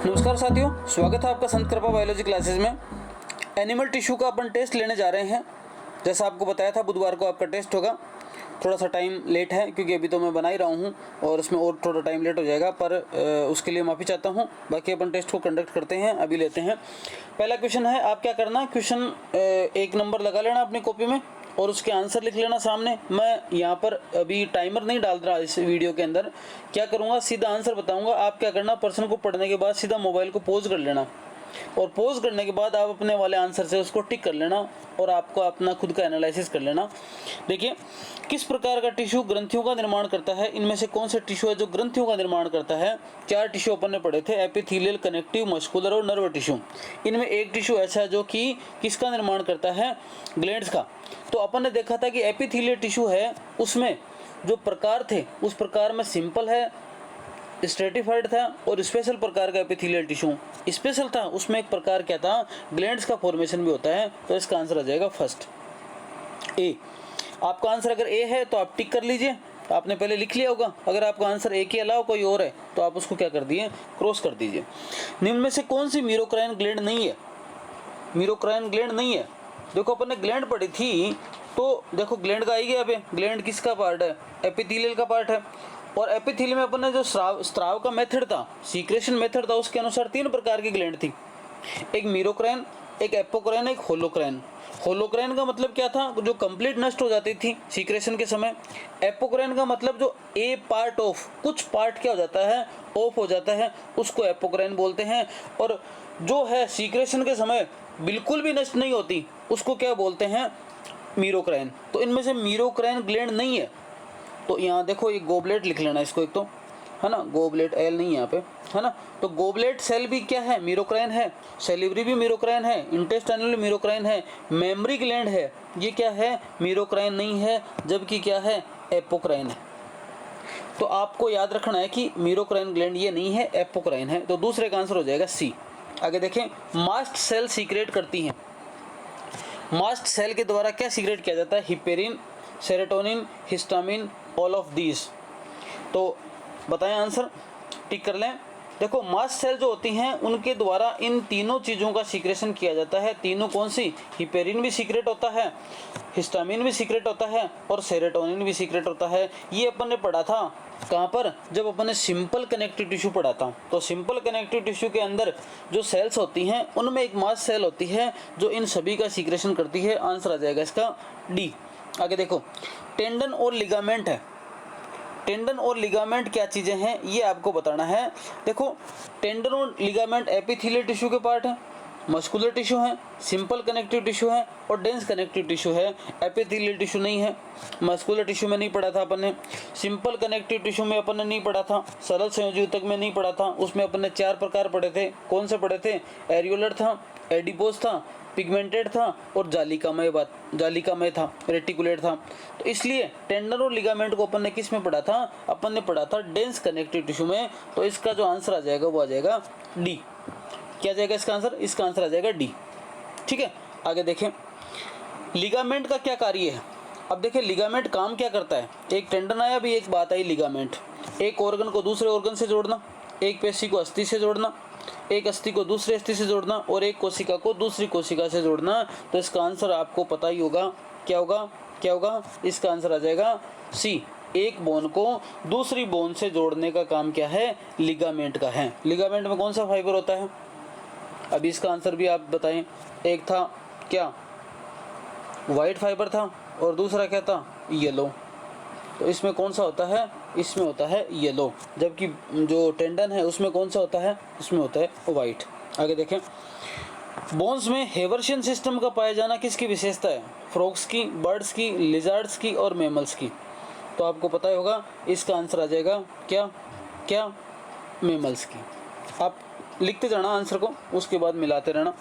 नमस्कार साथियों, स्वागत है आपका संत कृपा बायोलॉजी क्लासेस में। एनिमल टिश्यू का अपन टेस्ट लेने जा रहे हैं। जैसा आपको बताया था बुधवार को आपका टेस्ट होगा। थोड़ा सा टाइम लेट है क्योंकि अभी तो मैं बना ही रहा हूँ और उसमें और थोड़ा टाइम लेट हो जाएगा, पर उसके लिए माफ़ी चाहता हूँ। बाकी अपन टेस्ट को कंडक्ट करते हैं, अभी लेते हैं। पहला क्वेश्चन है, आप क्या करना, क्वेश्चन 1 नंबर लगा लेना अपनी कॉपी में और उसके आंसर लिख लेना सामने। मैं यहाँ पर अभी टाइमर नहीं डाल रहा इस वीडियो के अंदर। क्या करूँगा, सीधा आंसर बताऊँगा। आप क्या करना, पर्सन को पढ़ने के बाद सीधा मोबाइल को पॉज कर लेना और पॉज करने के बाद आप अपने वाले आंसर से उसको टिक कर लेना और आपको अपना खुद का एनालिसिस कर लेना। देखिए, किस प्रकार का टिश्यू ग्रंथियों का निर्माण करता है, इनमें से कौन से टिश्यू है जो ग्रंथियों का निर्माण करता है। 4 टिश्यू अपन ने पढ़े थे, एपिथेलियल, कनेक्टिव, मस्कुलर और नर्व टिश्यू। इनमें एक टिश्यू ऐसा है जो कि किसका निर्माण करता है, ग्लैंड्स का। तो अपन ने देखा था कि एपिथेलियल टिश्यू है, उसमें जो प्रकार थे उस प्रकार में सिंपल है, स्ट्रेटिफाइड था और स्पेशल प्रकार का एपिथेलियल टिश्यू स्पेशल था। उसमें एक प्रकार क्या था, ग्लैंड्स का फॉर्मेशन भी होता है। तो इसका आंसर आ जाएगा फर्स्ट ए। आपका आंसर अगर ए है तो आप टिक कर लीजिए, आपने पहले लिख लिया होगा। अगर आपका आंसर ए के अलावा कोई और है तो आप उसको क्या कर दिए, क्रॉस कर दीजिए। निम्न में से कौन सी मीरोक्राइन ग्लैंड नहीं है, मीरोक्राइन ग्लैंड नहीं है। देखो अपन ने ग्लैंड पढ़ी थी, तो देखो ग्लैंड का आई गया पे, ग्लैंड किसका पार्ट है, एपिथेलियल का पार्ट है। और एपिथेलियल में अपन ने जो स्राव का मेथड था, सीक्रेशन मेथड था, उसके अनुसार 3 प्रकार की ग्लैंड थी, एक मीरोक्राइन, एक एपोक्राइन, एक होलोक्राइन। होलोक्राइन का मतलब क्या था, जो कंप्लीट नष्ट हो जाती थी सीक्रेशन के समय। एपोक्राइन का मतलब जो ए पार्ट ऑफ, कुछ पार्ट क्या हो जाता है, ऑफ हो जाता है, उसको एपोक्राइन बोलते हैं। और जो है सीक्रेशन के समय बिल्कुल भी नष्ट नहीं होती, उसको क्या बोलते हैं, मीरोक्राइन। तो इनमें से मीरोक्राइन ग्लैंड नहीं है। तो यहाँ देखो, ये गोबलेट लिख लेना इसको एक, तो है ना, गोबलेट एल नहीं यहाँ पे, है ना। तो गोबलेट सेल भी क्या है, मीरोक्राइन है। सेलिवरी भी मीरोक्राइन है, इंटेस्टाइनल मीरोक्राइन है, मेमरी ग्लैंड है, ये क्या है, मीरोक्राइन नहीं है, जबकि क्या है, एपोक्राइन है। तो आपको याद रखना है कि मीरोक्राइन ग्लैंड ये नहीं है, एपोक्राइन है। तो दूसरे का आंसर हो जाएगा सी। आगे देखें, मास्ट सेल सीक्रेट करती हैं। मास्ट सेल के द्वारा क्या सीक्रेट किया जाता है, heparin, serotonin, histamine, all of these. तो बताएं आंसर, टिक कर लें। देखो, मास्ट सेल जो होती हैं उनके द्वारा इन तीनों चीज़ों का सीक्रेशन किया जाता है। तीनों कौन सी, हिपेरिन भी सीक्रेट होता है, हिस्टामिन भी सीक्रेट होता है और सेरोटोनिन भी सीक्रेट होता है। ये अपन ने पढ़ा था कहाँ पर, जब अपन ने सिंपल कनेक्टिव टिश्यू पढ़ा था। तो सिंपल कनेक्टिव टिश्यू के अंदर जो सेल्स होती हैं उनमें एक मास्ट सेल होती है जो इन सभी का सीक्रेशन करती है। आंसर आ जाएगा इसका डी। आगे देखो, टेंडन और लिगामेंट है। टेंडन और लिगामेंट क्या चीज़ें हैं, ये आपको बताना है। देखो, टेंडन और लिगामेंट एपिथेलियल टिश्यू के पार्ट हैं, मस्कुलर टिश्यू है, सिंपल कनेक्टिव टिश्यू है और डेंस कनेक्टिव टिश्यू है। एपिथेलियल टिश्यू नहीं है। मस्कुलर टिश्यू में नहीं पढ़ा था अपन ने, सिंपल कनेक्टिव टिश्यू में अपन ने नहीं पढ़ा था, सरल संयोजी ऊतक में नहीं पढ़ा था। उसमें अपन ने 4 प्रकार पढ़े थे। कौन से पढ़े थे, एरियोलर था, एडिपोज था, पिगमेंटेड था और जालिकामय था, रेटिकुलेट था। तो इसलिए टेंडन और लिगामेंट को अपन ने किस में पढ़ा था, अपन ने पढ़ा था डेंस कनेक्टिव टिश्यू में। तो इसका जो आंसर आ जाएगा वो आ जाएगा डी। क्या जाएगा इसका आंसर, इसका आंसर आ जाएगा डी। ठीक है, आगे देखें, लिगामेंट का क्या कार्य है। अब देखें, लिगामेंट काम क्या करता है। एक टेंडन आया, अभी एक बात आई, लिगामेंट एक ऑर्गन को दूसरे ऑर्गन से जोड़ना, एक पेशी को अस्थि से जोड़ना, एक अस्थि को दूसरी अस्थि से जोड़ना और एक कोशिका को दूसरी कोशिका से जोड़ना। तो इसका आंसर आपको पता ही होगा, क्या होगा, क्या होगा, इसका आंसर आ जाएगा सी। एक बोन को दूसरी बोन से जोड़ने का काम क्या है, लिगामेंट का है। लिगामेंट में कौन सा फाइबर होता है, अभी इसका आंसर भी आप बताएं। एक था क्या, वाइट फाइबर था और दूसरा क्या था, येलो। तो इसमें कौन सा होता है, इसमें होता है येलो, जबकि जो टेंडन है उसमें कौन सा होता है, उसमें होता है वाइट। आगे देखें, बोन्स में हेवर्शियन सिस्टम का पाया जाना किसकी विशेषता है, फ्रॉग्स की, बर्ड्स की, लिजर्ड्स की और मैमल्स की। तो आपको पता ही होगा, इसका आंसर आ जाएगा क्या, क्या, मैमल्स की। आप लिखते जाना आंसर को, उसके बाद मिलाते रहना।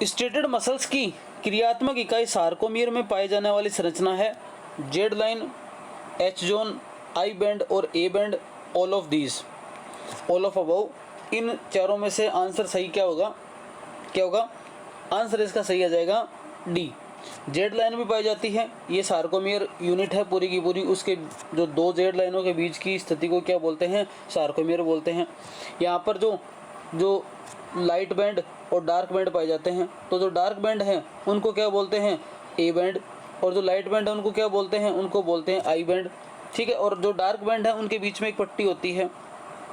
स्ट्रेटेड मसल्स की क्रियात्मक इकाई सार्कोमियर में पाई जाने वाली संरचना है Z line, H zone, I band और A band, all of these, all of above. इन चारों में से आंसर सही क्या होगा, क्या होगा, आंसर इसका सही आ जाएगा डी। जेड लाइन भी पाई जाती है, ये सार्कोमियर यूनिट है पूरी की पूरी, उसके जो दो जेड लाइनों के बीच की स्थिति को क्या बोलते हैं, सार्कोमियर बोलते हैं। यहाँ पर जो लाइट बैंड और डार्क बैंड पाए जाते हैं, तो जो डार्क बैंड हैं उनको क्या बोलते हैं, ए बैंड, और जो लाइट बैंड है उनको क्या बोलते हैं, उनको बोलते हैं आई बैंड। ठीक है, और जो डार्क बैंड है उनके बीच में एक पट्टी होती है,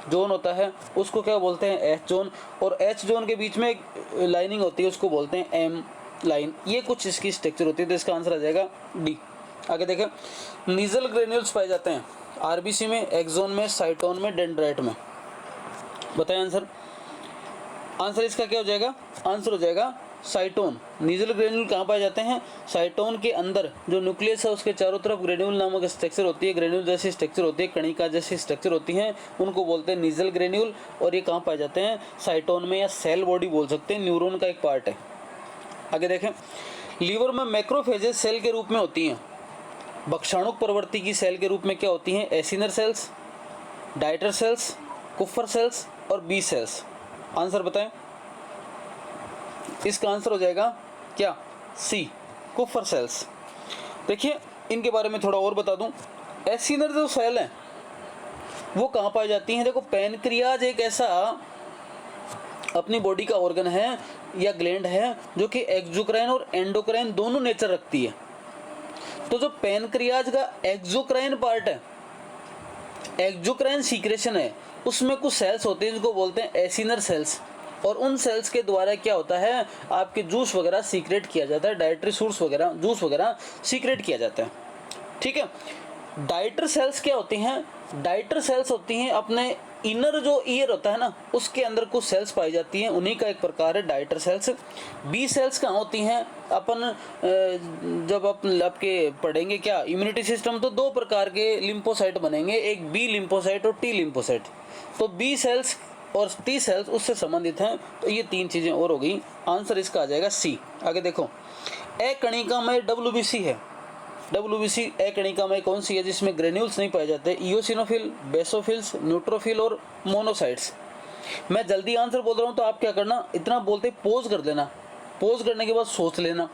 जोन होता है, उसको क्या बोलते हैं, एच जोन, और एच जोन के बीच में एक लाइनिंग होती है, उसको बोलते हैं एम लाइन। ये कुछ इसकी स्ट्रक्चर होती है, तो इसका आंसर आ जाएगा डी। आगे देखें, नीजल ग्रेन्यूल्स पाए जाते हैं आरबीसी में, एक्सोन में, साइटोन में, डेंड्राइट में। बताएं आंसर। आंसर इसका क्या हो जाएगा, आंसर हो जाएगा साइटोन। नीजल ग्रेन्यूल कहाँ पाए जाते हैं, साइटोन के अंदर जो न्यूक्लियस है उसके चारों तरफ ग्रेन्यूल नामक स्ट्रक्चर होती है, ग्रेन्यूल जैसी स्ट्रक्चर होती है, कणिका जैसी स्ट्रक्चर होती है, उनको बोलते हैं नीजल ग्रेन्यूल। और ये कहाँ पाए जाते हैं, साइटोन में, या सेल बॉडी बोल सकते हैं, न्यूरॉन का एक पार्ट है। आगे देखें, लीवर में मैक्रोफेजेस सेल के रूप में होती हैं, भक्षाणुक प्रवृत्ति की सेल के रूप में क्या होती हैं, एसिनर सेल्स, डाइटर सेल्स, कुफर सेल्स और बी सेल्स। आंसर बताएं। इसका आंसर हो जाएगा क्या, सी, कुफर सेल्स। देखिए इनके बारे में थोड़ा और बता दूं, एसिनर जो सेल हैं वो कहाँ पाई जाती हैं। देखो पैनक्रियाज एक ऐसा अपनी बॉडी का ऑर्गन है या ग्लैंड है जो कि एक्सोक्राइन और एंडोक्राइन दोनों नेचर रखती है। तो जो पैनक्रियाज का एक्सोक्राइन पार्ट है, एक्सोक्राइन सीक्रेशन है, उसमें कुछ सेल्स होते हैं जिनको बोलते हैं एसिनर सेल्स, और उन सेल्स के द्वारा क्या होता है, आपके जूस वगैरह सीक्रेट किया जाता है, डाइटरी सोर्स वगैरह, जूस वगैरह सीक्रेट किया जाता है। ठीक है, डाइटर सेल्स क्या होती हैं, डाइटर सेल्स होती हैं अपने इनर जो ईयर होता है ना, उसके अंदर कुछ सेल्स पाई जाती हैं, उन्हीं का एक प्रकार है डाइटर सेल्स। बी सेल्स कहाँ होती हैं, अपन जब आपके पढ़ेंगे क्या इम्यूनिटी सिस्टम, तो दो प्रकार के लिम्फोसाइट बनेंगे, एक बी लिम्फोसाइट और टी लिम्फोसाइट। तो बी सेल्स और टी सेल्स उससे संबंधित हैं। तो ये तीन चीज़ें और हो गई, आंसर इसका आ जाएगा सी। आगे देखो, ए कणिका में WBC है, WBC ए कणिका में कौन सी है जिसमें ग्रेन्यूल्स नहीं पाए जाते, इओसिनोफिल, बेसोफिल्स, न्यूट्रोफिल और मोनोसाइट्स। मैं जल्दी आंसर बोल रहा हूँ तो आप क्या करना, इतना बोलते पॉज कर देना, पॉज करने के बाद सोच लेना,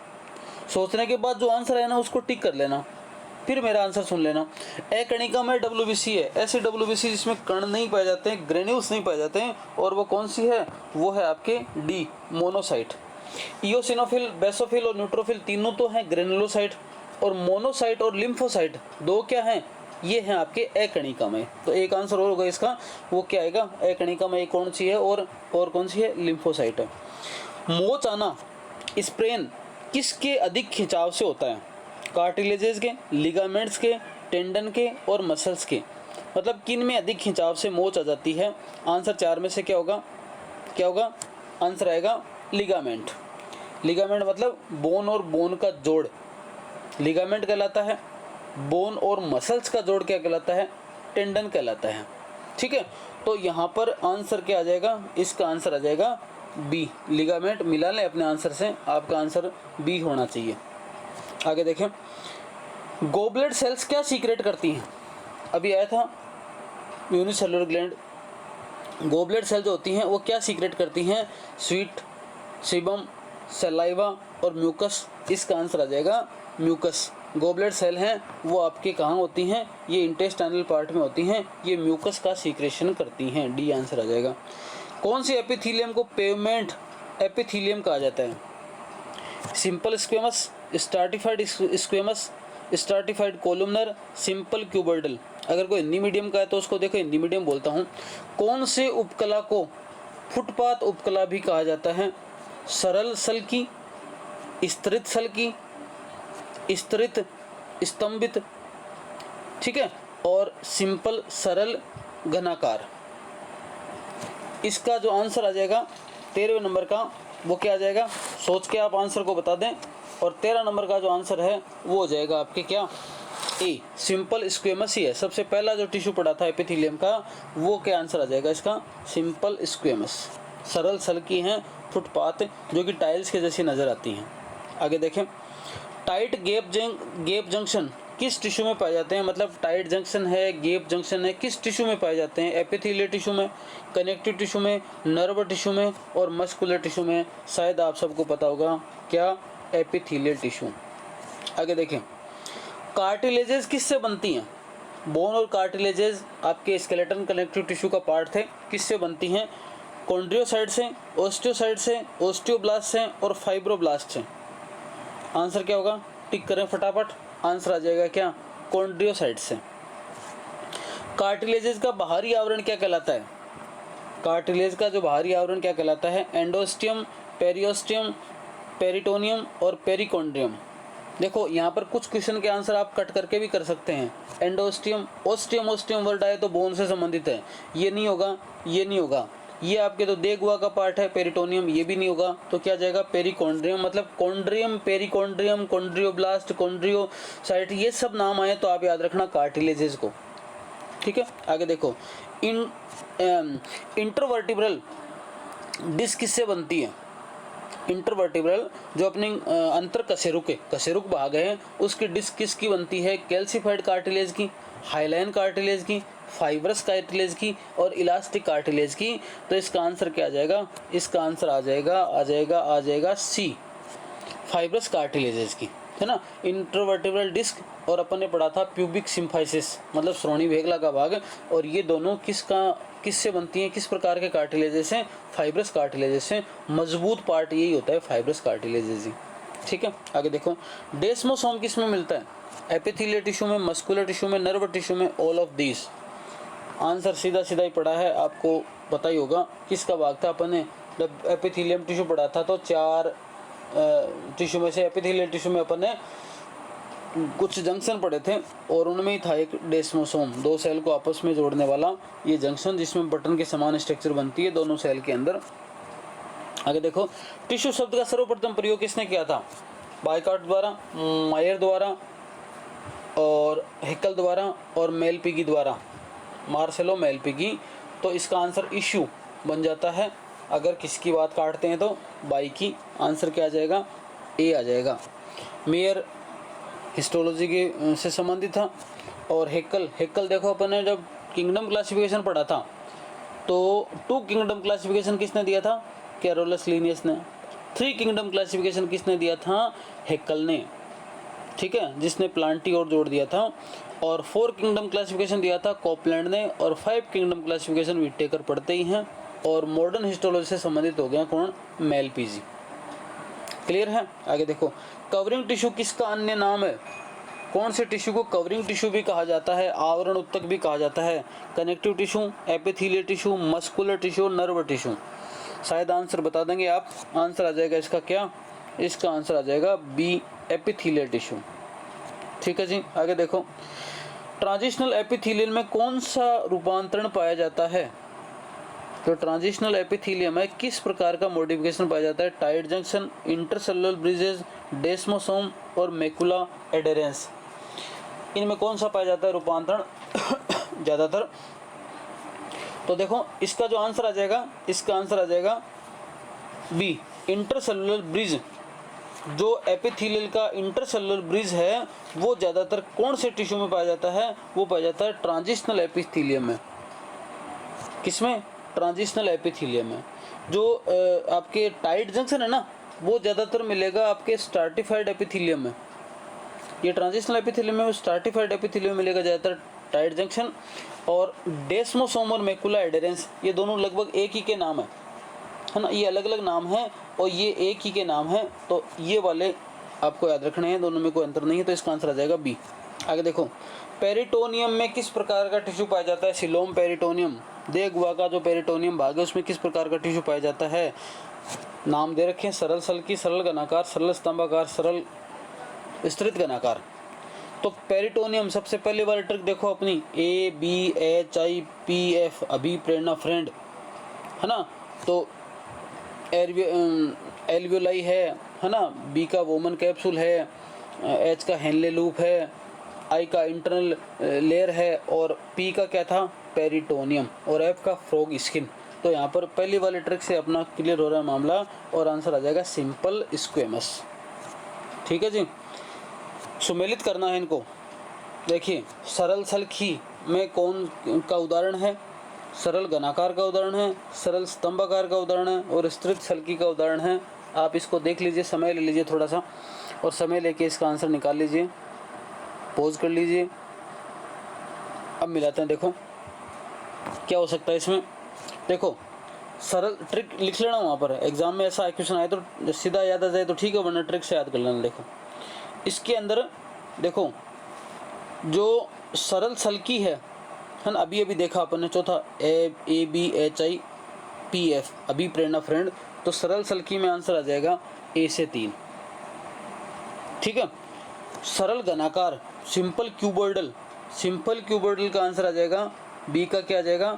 सोचने के बाद जो आंसर है ना उसको टिक कर लेना, फिर मेरा आंसर सुन लेना। ए कणिका में WBC है, ऐसी WBC जिसमें कण नहीं पाए जाते हैं, ग्रेन्यूल्स नहीं पाए जाते हैं, और वो कौन सी है, वो है आपके डी, मोनोसाइट। इओसिनोफिल, बेसोफिल और न्यूट्रोफिल तीनों तो हैं ग्रेनुलोसाइट, और मोनोसाइट और लिम्फोसाइट दो क्या हैं, ये हैं आपके ए कणिका में। तो एक आंसर और होगा इसका, वो क्या आएगा, ए कणिका में एक कौन सी है और कौन सी है, लिम्फोसाइट है। मोच आना, स्प्रेन किसके अधिक खिंचाव से होता है, कार्टिलेजेस के, लिगामेंट्स के, टेंडन के और मसल्स के। मतलब किन में अधिक खिंचाव से मोच आ जाती है। आंसर चार में से क्या होगा, क्या होगा, आंसर आएगा लिगामेंट। लिगामेंट मतलब बोन और बोन का जोड़, लिगामेंट कहलाता है। बोन और मसल्स का जोड़ क्या कहलाता है, टेंडन कहलाता है। ठीक है, तो यहाँ पर आंसर क्या आ जाएगा, इसका आंसर आ जाएगा बी, लिगामेंट। मिला लें अपने आंसर से, आपका आंसर बी होना चाहिए। आगे देखें, गोबलेट सेल्स क्या सीक्रेट करती हैं, अभी आया था यूनिसेलुलर ग्लैंड। गोबलेट सेल जो होती हैं वो क्या सीक्रेट करती हैं, स्वीट, सीबम, सलाइवा और म्यूकस। इसका आंसर आ जाएगा म्यूकस। गोबलेट सेल हैं वो आपके कहाँ होती हैं, ये इंटेस्टाइनल पार्ट में होती हैं, ये म्यूकस का सीक्रेशन करती हैं, डी आंसर आ जाएगा। कौन सी एपिथीलियम को पेवमेंट एपिथीलियम कहा जाता है, simple squamous, stratified squamous, stratified columnar, simple क्यूबर्डल। अगर कोई हिंदी मीडियम का है तो उसको देखो, हिंदी मीडियम बोलता हूँ। कौन से उपकला को फुटपाथ उपकला भी कहा जाता है, सरल सल की, स्तरित सल की, स्तरित स्तंभित, ठीक है, और सिंपल सरल घनाकार। इसका जो आंसर आ जाएगा 13वें नंबर का, वो क्या आ जाएगा, सोच के आप आंसर को बता दें। और 13 नंबर का जो आंसर है वो हो जाएगा आपके क्या, ए, सिंपल स्क्वेमस ही है। सबसे पहला जो टिश्यू पड़ा था एपिथेलियम का, वो क्या आंसर आ जाएगा इसका, सिंपल स्क्वेमस। सरल सल्की हैं, फुटपाथ, जो कि टाइल्स के जैसी नज़र आती हैं। आगे देखें, टाइट गैप जंक्शन किस टिश्यू में पाए जाते हैं, मतलब टाइट जंक्शन है, गैप जंक्शन है, किस टिश्यू में पाए जाते हैं, एपिथेलियल टिश्यू में, कनेक्टिव टिश्यू में, नर्व टिश्यू में और मस्कुलर टिश्यू में। शायद आप सबको पता होगा क्या, एपिथेलियल टिश्यू। आगे देखें, कार्टिलेजेस किससे बनती हैं? बोन और कार्टिलेजेस आपके स्केलेटन कनेक्टिव टिश्यू का पार्ट थे, किससे बनती हैं? कॉन्ड्रियोसाइट से, ओस्टियोसाइट से, ओस्टियोब्लास्ट से और फाइब्रोब्लास्ट से। आंसर क्या होगा? टिक करें फटाफट। आंसर आ जाएगा क्या? कॉन्ड्रियोसाइट से। कार्टिलेजेस का बाहरी आवरण क्या कहलाता है? कार्टिलेज का जो बाहरी आवरण क्या कहलाता है? एंडोस्टियम, पेरियोस्टियम, पेरिटोनियम और पेरिकॉन्ड्रियम। देखो यहाँ पर कुछ क्वेश्चन के आंसर आप कट करके भी कर सकते हैं। एंडोस्टियम, ओस्टियम, ओस्टियम वर्ड आए तो बोन से संबंधित है, ये नहीं होगा, ये नहीं होगा। ये आपके तो देगुआ का पार्ट है, पेरिटोनियम, ये भी नहीं होगा। तो क्या जाएगा? पेरिकॉन्ड्रियम। मतलब कॉन्ड्रियम, पेरिकॉन्ड्रियम, कॉन्ड्रियोब्लास्ट, कॉन्ड्रियोसाइट, ये सब नाम आए तो आप याद रखना कार्टिलेजेस को। ठीक है, आगे देखो, इंटरवर्टिब्रल डिस्क किससे बनती है? इंटरवर्टिब्रल जो अपनी अंतर कशेरुक भाग है उसकी डिस्क किसकी बनती है? कैल्सिफाइड कार्टिलेज की, हाइलाइन कार्टिलेज की, फाइब्रस कार्टिलेज की और इलास्टिक कार्टिलेज की। तो इसका आंसर क्या आ जाएगा? इसका आंसर आ जाएगा सी, फाइब्रस कार्टिलेजेस की, है ना। इंटरवर्टिब्रल डिस्क और अपन ने पढ़ा था प्यूबिक सिम्फाइसिस, मतलब श्रोणी भेगला का भाग, और ये दोनों किससे बनती हैं? किस प्रकार के कार्टिलेजेस हैं? फाइब्रस कार्टिलेजेस से। मजबूत पार्ट यही होता है, फाइब्रस कार्टिलेजेस ही। ठीक है, आगे देखो, डेस्मोसोम किस में मिलता है? एपिथेलियल टिश्यू में, मस्कुलर टिश्यू में, नर्व टिश्यू में, ऑल ऑफ दिस। आंसर सीधा ही पढ़ा है, आपको पता ही होगा किसका भाग था। अपन ने जब एपिथेलियम टिश्यू पढ़ा था तो 4 टिश्यू में से एपिथेलियल टिश्यू में अपन ने कुछ जंक्शन पढ़े थे और उनमें ही था एक डेस्मोसोम, 2 सेल को आपस में जोड़ने वाला ये जंक्शन, जिसमें बटन के समान स्ट्रक्चर बनती है दोनों सेल के अंदर। आगे देखो, टिश्यू शब्द का सर्वप्रथम प्रयोग किसने किया था? बाइकार्ट द्वारा, मायर द्वारा और हेक्कल द्वारा और मेलपिगी द्वारा, मार्सेलो मेलपिगी। तो इसका आंसर इश्यू बन जाता है। अगर किसकी बात काटते हैं तो बाई की। आंसर क्या आ जाएगा? ए आ जाएगा। मेयर हिस्टोलॉजी के से संबंधित था और हेक्कल देखो अपन ने जब किंगडम क्लासिफिकेशन पढ़ा था तो 2 किंगडम क्लासिफिकेशन किसने दिया था? कैरोलस लीनियस ने। 3 किंगडम क्लासिफिकेशन किसने दिया था? हेक्कल ने। ठीक है, जिसने प्लांटी और जोड़ दिया था। और 4 किंगडम क्लासिफिकेशन दिया था कॉपलैंड ने और 5 किंगडम क्लासिफिकेशन विटेकर पढ़ते ही हैं। और मॉडर्न हिस्टोलॉजी से संबंधित हो गया कौन? मेलपिजी। क्लियर है? आगे देखो, कवरिंग टिश्यू किसका अन्य नाम है? कौन से टिश्यू को कवरिंग टिश्यू भी कहा जाता है, आवरण उत्तक भी कहा जाता है? Connective tissue, epithelial tissue, muscular tissue, nerve tissue. शायद आंसर बता देंगे आप। आंसर आ जाएगा इसका क्या? इसका आंसर आ जाएगा बी, एपिथेलियल टिश्यू। ठीक है जी, आगे देखो, ट्रांजिशनल एपिथेलियल में कौन सा रूपांतरण पाया जाता है? तो ट्रांजिशनल एपिथेलियम में किस प्रकार का मॉडिफिकेशन पाया जाता है? टाइट जंक्शन, इंटरसेलुलर ब्रिजेस, डेस्मोसोम और मैकुला एडेरेंस। इनमें कौन सा पाया जाता है रूपांतरण ज़्यादातर? तो देखो, इसका जो आंसर आ जाएगा, इसका आंसर आ जाएगा बी, इंटरसेलुलर ब्रिज। जो एपिथेलियल का इंटरसेलुलर ब्रिज है वो ज़्यादातर कौन से टिश्यू में पाया जाता है? वो पाया जाता है ट्रांजिशनल एपिथेलियम में। किसमें? ट्रांजिशनल एपिथेलियम में। जो आपके टाइट जंक्शन है ना, वो ज़्यादातर मिलेगा आपके स्ट्राटिफाइड एपिथेलियम में। ये ट्रांजिशनल एपिथेलियम में, स्ट्राटिफाइड एपिथेलियम में मिलेगा ज़्यादातर टाइट जंक्शन। और डेस्मोसोम और मैकुला एडेरेंस, ये दोनों लगभग एक ही के नाम है ना। ये अलग अलग नाम है और ये एक ही के नाम है, तो ये वाले आपको याद रखने हैं, दोनों में कोई अंतर नहीं है। तो इसका आंसर आ जाएगा बी। आगे देखो, पेरिटोनियम में किस प्रकार का टिश्यू पाया जाता है? सिलोम पेरिटोनियम, देगुआ का जो पेरिटोनियम भाग है उसमें किस प्रकार का टिश्यू पाया जाता है? नाम दे रखे हैं, सरल सल्की, सरल घनाकार, सरल स्तंभाकार, सरल विस्तृत घनाकार। तो पेरिटोनियम, सबसे पहले वाली ट्रिक देखो अपनी, ABHIPF, अभी प्रेरणा फ्रेंड, है ना। तो एल्वियोलाई है ना, बी का वोमन कैप्सूल है, एच का हेनले लूप है, आई का इंटरनल लेयर है और पी का क्या था? पेरिटोनियम, और एफ का फ्रॉग स्किन। तो यहाँ पर पहली वाली ट्रिक से अपना क्लियर हो रहा है मामला और आंसर आ जाएगा सिंपल स्क्वेमस। ठीक है जी, सुमेलित करना है इनको। देखिए, सरल सल्खी में कौन का उदाहरण है? सरल घनाकार का उदाहरण है, सरल स्तंभाकार का उदाहरण है और विस्तृत सल्की का उदाहरण है आप इसको देख लीजिए, समय ले लीजिए थोड़ा सा, और समय लेके इसका आंसर निकाल लीजिए, पॉज कर लीजिए। अब मिलाते हैं, देखो क्या हो सकता है इसमें। देखो सरल ट्रिक लिख लेना वहाँ पर, एग्जाम में ऐसा क्वेश्चन आए तो सीधा याद आ जाए तो ठीक है, वरना ट्रिक से याद कर लेना। देखो इसके अंदर देखो जो सरल सल्की है ना, अभी अभी देखा अपन ने, चौथा ABHIPF, अभी प्रेरणा फ्रेंड, तो सरल सल्की में आंसर आ जाएगा A से 3, ठीक है। सरल घनाकार सिंपल क्यूबॉइडल, सिंपल क्यूबॉइडल का आंसर आ जाएगा B का क्या आ जाएगा,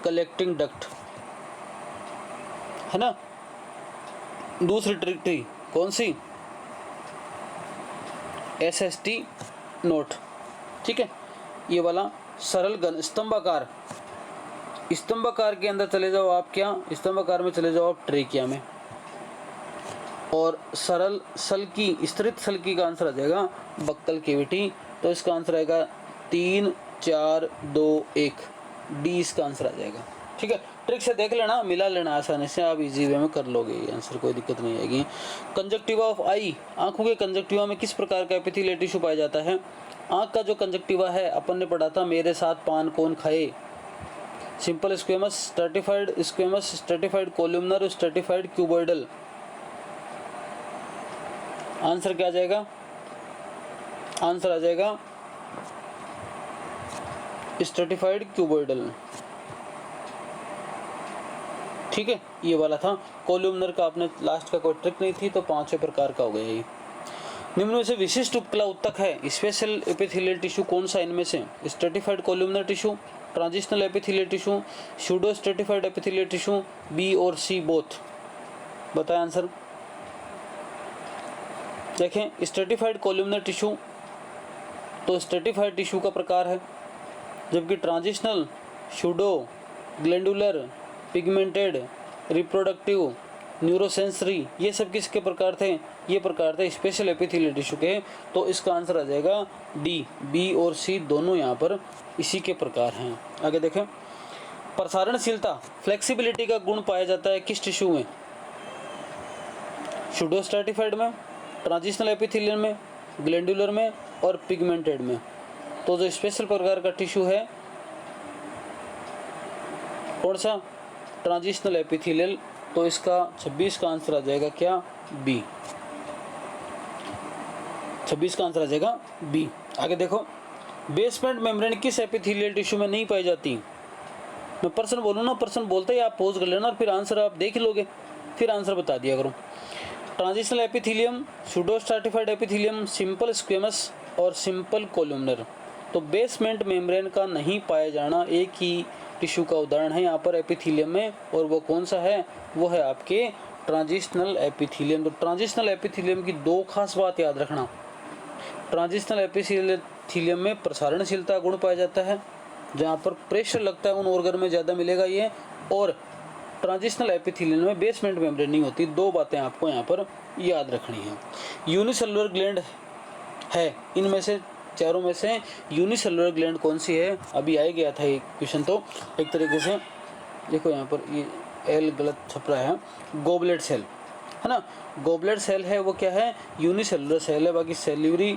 कलेक्टिंग डक्ट, है ना। दूसरी ट्रिक थी कौन सी, SST नोट, ठीक है। ये वाला सरल घन स्तंभाकार, स्तंभाकार के अंदर चले जाओ आप, क्या स्तंभाकार में चले जाओ आप ट्रेकिया में, और सरल सल्की स्तरित सल्की का आंसर आ जाएगा बक्कल केविटी। तो इसका आंसर आएगा 3 4 2 1, डी इसका आंसर आ जाएगा, ठीक है। ट्रिक से देख लेना, मिला लेना आसानी से, आप इजी वे में कर लोगे ये आंसर, कोई दिक्कत नहीं आएगी। कंजक्टिवा ऑफ आई, आंखों के कंजक्टिवा में किस प्रकार का एपिथेलियल टिश्यू पाया जाता है। आंख का जो कंजक्टिवा है अपन ने पढ़ा था, मेरे साथ पान कौन खाए, simple squamous, stratified squamous, stratified columnar, stratified cuboidal. Answer क्या आ जाएगा, आंसर आ जाएगा स्ट्रेटिफाइड क्यूबॉइडल, ठीक है। ये वाला था कोलुमनर का, आपने लास्ट का कोई ट्रिक नहीं थी, तो 5 प्रकार का हो गया ये। निम्न में से विशिष्ट उपकला उत्तक है, स्पेशल एपिथेलियल टिश्यू कौन सा इनमें से, stratified columnar tissue, transitional epithelial tissue, pseudo stratified epithelial tissue, B और सी बोथ। बताएं आंसर। देखें स्ट्रेटिफाइड कोलुमनर टिश्यू तो स्ट्रेटिफाइड टिश्यू का प्रकार है, जबकि transitional, pseudo, glandular, pigmented, reproductive, neurosensory, ये सब किसके प्रकार थे, ये प्रकार थे स्पेशल एपिथेलियल टिश्यू के। तो इसका आंसर आ जाएगा डी, बी और सी दोनों यहाँ पर इसी के प्रकार हैं। आगे देखें, प्रसारणशीलता फ्लेक्सिबिलिटी का गुण पाया जाता है किस टिश्यू में, सूडो स्ट्रेटिफाइड में, ट्रांजिशनल एपिथेलियल में, ग्लैंडुलर में और पिगमेंटेड में। तो जो स्पेशल प्रकार का टिश्यू है कौन सा, ट्रांजिशनल एपिथेलियल, तो इसका 26 का आंसर आ जाएगा क्या, बी, 26 का आंसर आ जाएगा बी। आगे देखो, बेसमेंट मेम्ब्रेन किस एपिथेलियल टिश्यू में नहीं पाई जाती। मैं पर्सन बोलूँ ना, पर्सन बोलते ही आप पोज कर लेना और फिर आंसर आप देख लोगे, फिर आंसर बता दिया करो। Transitional epithelium, pseudo stratified epithelium, simple squamous और सिंपल कोलुमनर। तो बेसमेंट मेम्ब्रेन का नहीं पाया जाना एक ही टिश्यू का उदाहरण है यहाँ पर एपिथेलियम में, और वो कौन सा है, वो है आपके ट्रांजिशनल एपिथेलियम। तो ट्रांजिशनल एपिथेलियम की दो खास बात याद रखना, ट्रांजिशनल एपिथेलियम में प्रसारणशीलता गुण पाया जाता है, जहाँ पर प्रेशर लगता है उन ऑर्गन में ज़्यादा मिलेगा ये, और ट्रांजिशनल एपिथेलियम में बेसमेंट मेम्ब्रेन नहीं होती। दो बातें आपको यहाँ पर याद रखनी है। यूनिसेलुलर ग्लैंड है, इनमें से चारों में से यूनिसेलुलर ग्लैंड कौन सी है, अभी आ गया था ये क्वेश्चन। तो एक तरीके से देखो यहाँ पर ये एल गलत छप रहा है, गोबलेट सेल है ना, गोबलेट सेल है वो क्या है, यूनिसेलुलर सेल है। बाकी सेल्यूरी,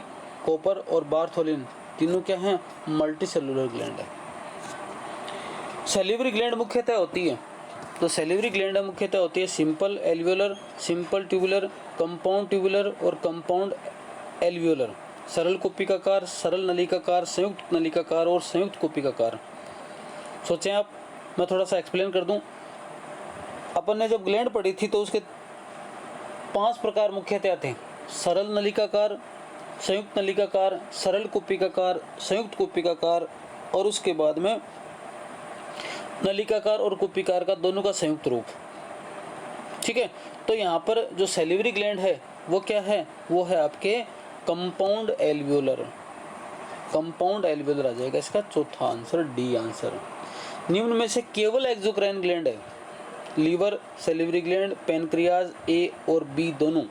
कॉपर और बार्थोलिन तीनों क्या हैं, मल्टी सेलुलर ग्लैंड है। सेल्यूरी ग्लैंड मुख्यतः होती है, तो सेल्यूरी ग्लैंड मुख्यतः होती है simple alveolar, simple tubular, compound tubular और कंपाउंड एल्वियोलर, सरल कुपिकाकार, सरल नलिकाकार, संयुक्त नलिकाकार और संयुक्त कुपिकाकार। सोचें आप, मैं थोड़ा सा एक्सप्लेन कर दूं। अपन ने जब ग्लैंड पढ़ी थी तो उसके 5 प्रकार मुख्यतः थे, सरल नलिकाकार, संयुक्त नलिकाकार, सरल कुपिकाकार, संयुक्त कुपिकाकार और उसके बाद में नलिकाकार और कुपिकार का दोनों का संयुक्त रूप, ठीक है। तो यहाँ पर जो सेल्यूरी ग्लैंड है वो क्या है, वो है आपके कंपाउंड एल्वियोलर, कंपाउंड एल्वियोलर आ जाएगा इसका चौथा आंसर, डी आंसर। निम्न में से केवल एक्सोक्राइन ग्लैंड है, लीवर, सेल्यूरी ग्लैंड, पैनक्रियाज ए और बी दोनों।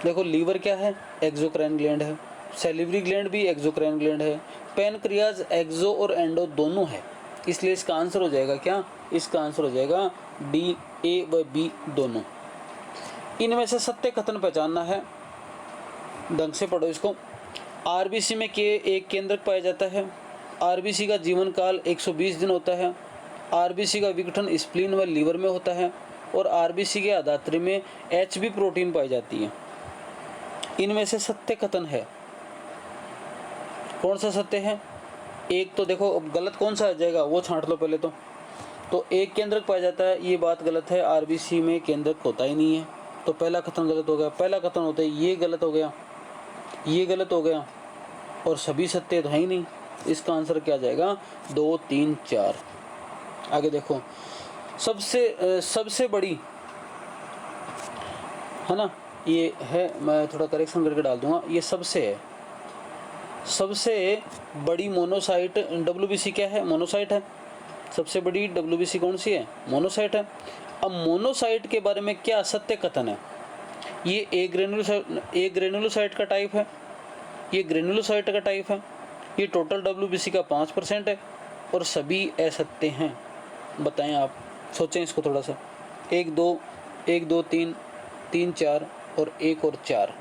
देखो लीवर क्या है, एक्सोक्राइन ग्लैंड है, सेल्यूरी ग्लैंड भी एक्सोक्राइन ग्लैंड है, पैनक्रियाज एक्सो और एंडो दोनों है, इसलिए इसका आंसर हो जाएगा क्या, इसका आंसर हो जाएगा डी, ए व बी दोनों। इनमें से सत्य कथन पहचानना है, ढंग से पढ़ो इसको। आरबीसी में एक केंद्रक पाया जाता है। आरबीसी का जीवन काल 120 दिन होता है। आरबीसी का विघटन स्प्लीन व लीवर में होता है और आरबीसी के आधात्री में एचबी प्रोटीन पाई जाती है। इनमें से सत्य कथन है, कौन सा सत्य है? एक तो देखो, अब गलत कौन सा आ जाएगा वो छांट लो पहले तो एक केंद्रक पाया जाता है, ये बात गलत है। आरबीसी में केंद्रक होता ही नहीं है, तो पहला कथन गलत हो गया। पहला कथन होता है ये गलत हो गया, ये गलत हो गया, और सभी सत्य तो है ही नहीं। इसका आंसर क्या जाएगा? 2, 3, 4। आगे देखो, सबसे बड़ी है ना, ये है, मैं थोड़ा करेक्शन करके डाल दूंगा, ये सबसे बड़ी मोनोसाइट डब्ल्यूबीसी क्या है? मोनोसाइट है। सबसे बड़ी डब्ल्यूबीसी कौन सी है? मोनोसाइट है। अब मोनोसाइट के बारे में क्या सत्य कथन है? ये ए ग्रेनुलोसाइट का टाइप है, ये ग्रेनुलोसाइट का टाइप है, ये टोटल डब्ल्यूबीसी का 5% है, और सभी असत्य हैं। बताएं आप, सोचें इसको थोड़ा सा। 1 2 3 3 4 और 1 और 4।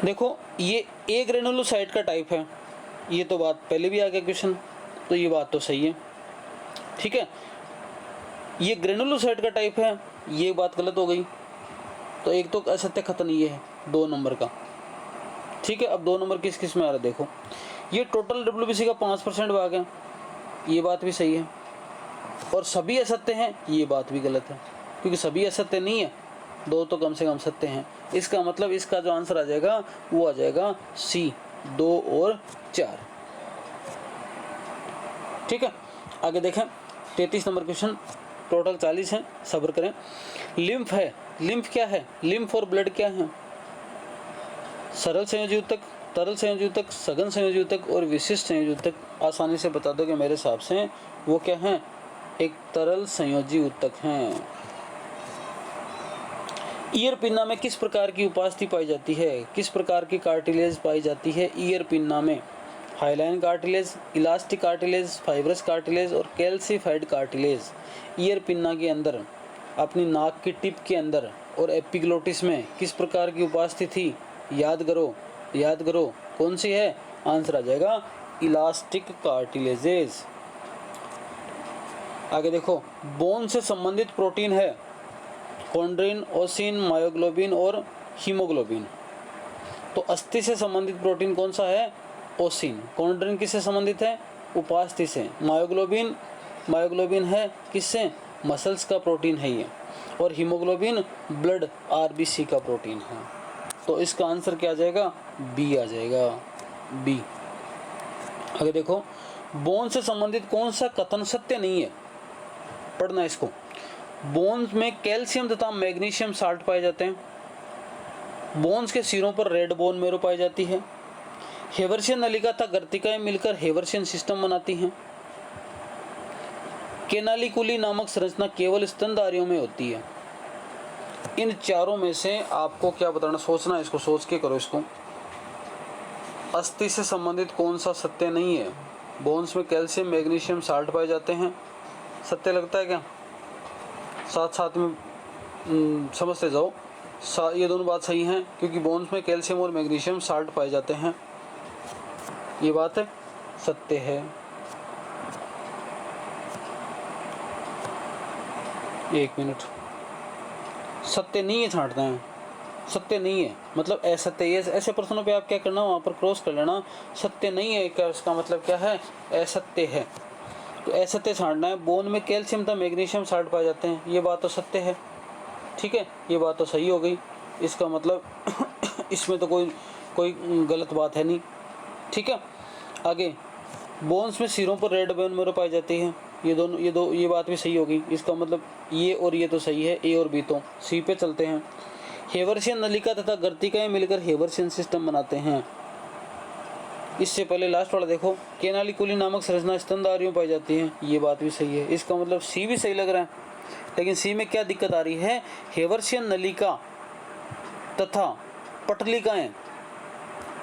देखो, ये ए ग्रेनुलोसाइट का टाइप है, ये तो बात पहले भी आ गया क्वेश्चन, तो ये बात तो सही है, ठीक है। ये ग्रेनुलोसाइट का टाइप है, ये बात गलत हो गई, तो एक तो असत्य कथन ये है 2 नंबर का, ठीक है। अब 2 नंबर किस किस में आ रहा है देखो, ये टोटल डब्ल्यूबीसी का 5% भाग है, ये बात भी सही है, और सभी असत्य हैं, ये बात भी गलत है, क्योंकि सभी असत्य नहीं है, 2 तो कम से कम सत्य हैं। इसका मतलब इसका जो आंसर आ जाएगा वो आ जाएगा सी, 2 और 4, ठीक है। आगे देखें 33 नंबर क्वेश्चन, टोटल 40 हैं, सब्र करें। लिम्फ है, लिम्फ क्या है? लिम्फ और ब्लड क्या है? सरल संयोजी ऊतक, तरल संयोजी ऊतक, सघन संयोजी ऊतक और विशिष्ट संयोजी ऊतक। आसानी से बता दो कि मेरे हिसाब से वो क्या है? एक तरल संयोजी ऊतक हैं। ईयर पिन्ना में किस प्रकार की उपास्थि पाई जाती है? किस प्रकार की कार्टिलेज पाई जाती है ईयर पिन्ना में? Hyaline cartilage, elastic cartilage, fibrous cartilage और कैल्सिफाइड कार्टिलेज। ईयर पिन्ना के अंदर, अपनी नाक की टिप के अंदर और एपिग्लोटिस में किस प्रकार की उपास्थि थी? याद करो कौन सी है? आंसर आ जाएगा इलास्टिक कार्टिलेजेस। आगे देखो, बोन से संबंधित प्रोटीन है कॉन्ड्रिन, ओसिन, मायोग्लोबिन और हीमोग्लोबिन। तो अस्थि से संबंधित प्रोटीन कौन सा है? ओसिन। कॉन्ड्रिन किससे संबंधित है? उपास्थि से। मायोग्लोबिन है किससे? मसल्स का प्रोटीन है ये। और हीमोग्लोबिन ब्लड आरबीसी का प्रोटीन है। तो इसका आंसर क्या आ जाएगा? बी आ जाएगा, बी। आगे देखो, बोन से संबंधित कौन सा कथन सत्य नहीं है? पढ़ना इसको। बोन्स में कैल्शियम तथा मैग्नीशियम साल्ट पाए जाते हैं। बोन्स के सिरों पर रेड बोन मेरो पाई जाती है। हेवर्शियन नलिका तथा गर्तिकाएं मिलकर हेवर्शियन सिस्टम बनाती हैं। केनालिकुली नामक संरचना केवल स्तनधारियों में होती है। इन चारों में से आपको क्या बताना, सोचना, इसको सोच के करो इसको। अस्थि से संबंधित कौन सा सत्य नहीं है? बोन्स में कैल्शियम मैग्नीशियम साल्ट पाए जाते हैं, सत्य लगता है क्या? साथ साथ में समझते जाओ, ये दोनों बात सही हैं, क्योंकि बोन्स में कैल्शियम और मैग्नीशियम साल्ट पाए जाते हैं, ये बात है सत्य है। एक मिनट, सत्य नहीं है छांटना है, सत्य नहीं है मतलब असत्य। ये ऐसे प्रश्नों पे आप क्या करना, वहाँ पर क्रॉस कर लेना। सत्य नहीं है क्या, उसका मतलब क्या है? असत्य है। तो असत्य छांटना है। बोन में कैल्शियम तथा मैग्नीशियम साल्ट पाए जाते हैं, ये बात तो सत्य है, ठीक है, ये बात तो सही हो गई। इसका मतलब इसमें तो कोई गलत बात है नहीं, ठीक है। आगे, बोन्स में सिरों पर रेड बोन मेरो पाई जाती है, ये बात भी सही होगी। इसका मतलब ये और ये तो सही है, ए और बी तो। सी पे चलते हैं। हेवर्शियन नलिका तथा गर्तिकाएं मिलकर हेवर्शियन सिस्टम बनाते हैं। इससे पहले लास्ट वाला देखो, केनालिकुली नामक संरचना स्तनधारियों पाई जाती है, ये बात भी सही है। इसका मतलब सी भी सही लग रहा है, लेकिन सी में क्या दिक्कत आ रही है? हेवर्शियन नलिका तथा पटलिकाएं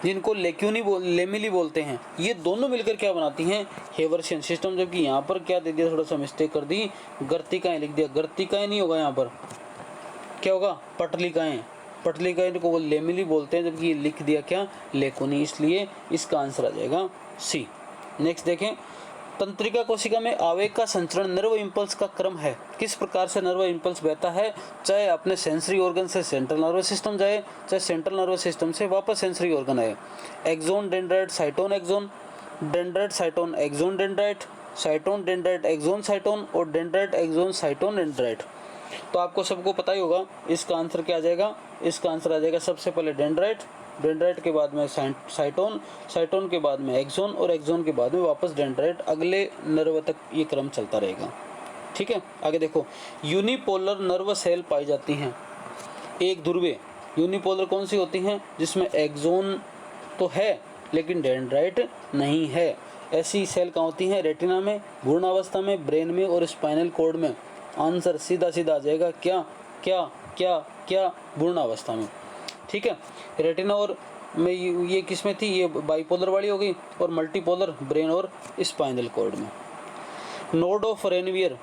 जिनको लेमिली बोलते हैं, ये दोनों मिलकर क्या बनाती हैं, हेवर्शियन सिस्टम। जबकि यहाँ पर क्या दे दिया, थोड़ा सा मिस्टेक कर दी, गर्तिकाएं लिख दिया। गर्तिकाएं नहीं होगा, यहाँ पर क्या होगा, पटलिकाएं। पटलिकाएं को वो लेमिली बोलते हैं, जबकि ये लिख दिया क्या, लेकोनी, इसलिए इसका आंसर आ जाएगा सी। नेक्स्ट देखें, तंत्रिका कोशिका में आवेग का संचरण नर्व इम्पल्स का क्रम है। किस प्रकार से नर्व इम्पल्स बहता है, चाहे अपने सेंसरी ऑर्गन से सेंट्रल नर्वस सिस्टम जाए, चाहे सेंट्रल नर्वस सिस्टम से वापस सेंसरी ऑर्गन आए। Axon dendrite cyton axon, dendrite cyton axon dendrite, cyton dendrite axon cyton, और डेंड्राइट एक्सोन साइटोन डेंड्राइट। तो आपको सबको पता ही होगा इसका आंसर क्या आ जाएगा, इसका आंसर आ जाएगा सबसे पहले डेंड्राइट, डेंड्राइट के बाद में साइटोन, साइटोन के बाद में एक्सोन, और एक्सोन के बाद में वापस डेंड्राइट, अगले नर्व तक ये क्रम चलता रहेगा। ठीक है, आगे देखो, यूनिपोलर नर्व सेल पाई जाती हैं, एक ध्रुवीय। यूनिपोलर कौन सी होती हैं, जिसमें एक्सोन तो है लेकिन डेंड्राइट नहीं है। ऐसी सेल कहाँ होती हैं, रेटिना में, भ्रूणावस्था में, ब्रेन में और स्पाइनल कॉर्ड में। आंसर सीधा सीधा आ जाएगा क्या क्या क्या क्या, भ्रूणावस्था में। ठीक है, रेटिना और में ये किस में थी, ये बाइपोलर वाली हो गई, और मल्टीपोलर ब्रेन और स्पाइनल कॉर्ड में। नोड ऑफ रेनवियर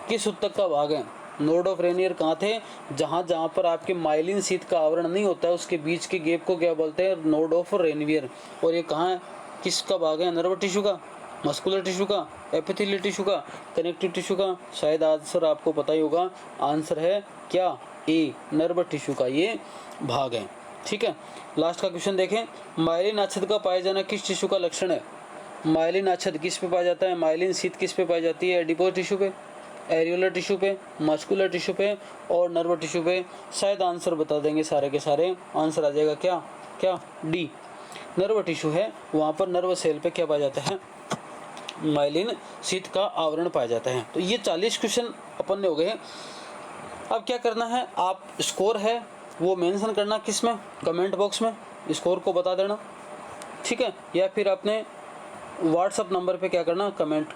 किस ऊतक का भाग है, नोड ऑफ रेनवियर कहाँ थे, जहाँ जहाँ पर आपके माइलिन शीथ का आवरण नहीं होता है, उसके बीच के गैप को क्या बोलते हैं, नोड ऑफ रेनवियर। और ये कहाँ है, किसका भाग है, नर्व टिश्यू का, मस्कुलर टिश्यू का, एपिथेलियल टिश्यू का, कनेक्टिव टिश्यू का। शायद आंसर आपको पता ही होगा, आंसर है क्या, ए, नर्व टिश्यू का ये भाग है। ठीक है, लास्ट का क्वेश्चन देखें, माइलिन आच्छाद का पाया जाना किस टिश्यू का लक्षण है। माइलिन आच्छाद किस पे पाया जाता है, माइलिन शीथ किस पे पाई जाती है, एडिपोज टिश्यू पे, एरियोलर टिश्यू पे, मस्कुलर टिश्यू पे और नर्व टिश्यू पे। शायद आंसर बता देंगे सारे के सारे, आंसर आ जाएगा क्या क्या, डी, नर्व टिश्यू है, वहाँ पर नर्व सेल पे क्या पाया जाता है, माइलिन शीथ का आवरण पाया जाता है। तो ये 40 क्वेश्चन अपन ने हो गए। अब क्या करना है, आप स्कोर है वो मेंशन करना, किस में, कमेंट बॉक्स में स्कोर को बता देना। ठीक है, या फिर अपने व्हाट्सअप नंबर पे क्या करना, कमेंट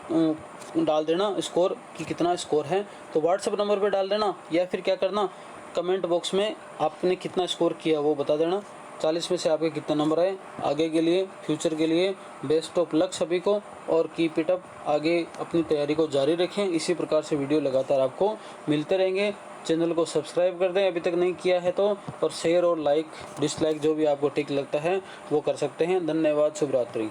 डाल देना स्कोर कि कितना स्कोर है, तो व्हाट्सअप नंबर पे डाल देना, या फिर क्या करना, कमेंट बॉक्स में आपने कितना स्कोर किया वो बता देना। 40 में से आपके कितने नंबर आए। आगे के लिए, फ्यूचर के लिए बेस्ट ऑफ लक सभी को, और कीप इट अप, आगे अपनी तैयारी को जारी रखें। इसी प्रकार से वीडियो लगातार आपको मिलते रहेंगे। चैनल को सब्सक्राइब कर दें अभी तक नहीं किया है तो, और शेयर और लाइक डिसलाइक जो भी आपको ठीक लगता है वो कर सकते हैं। धन्यवाद, शुभ रात्रि।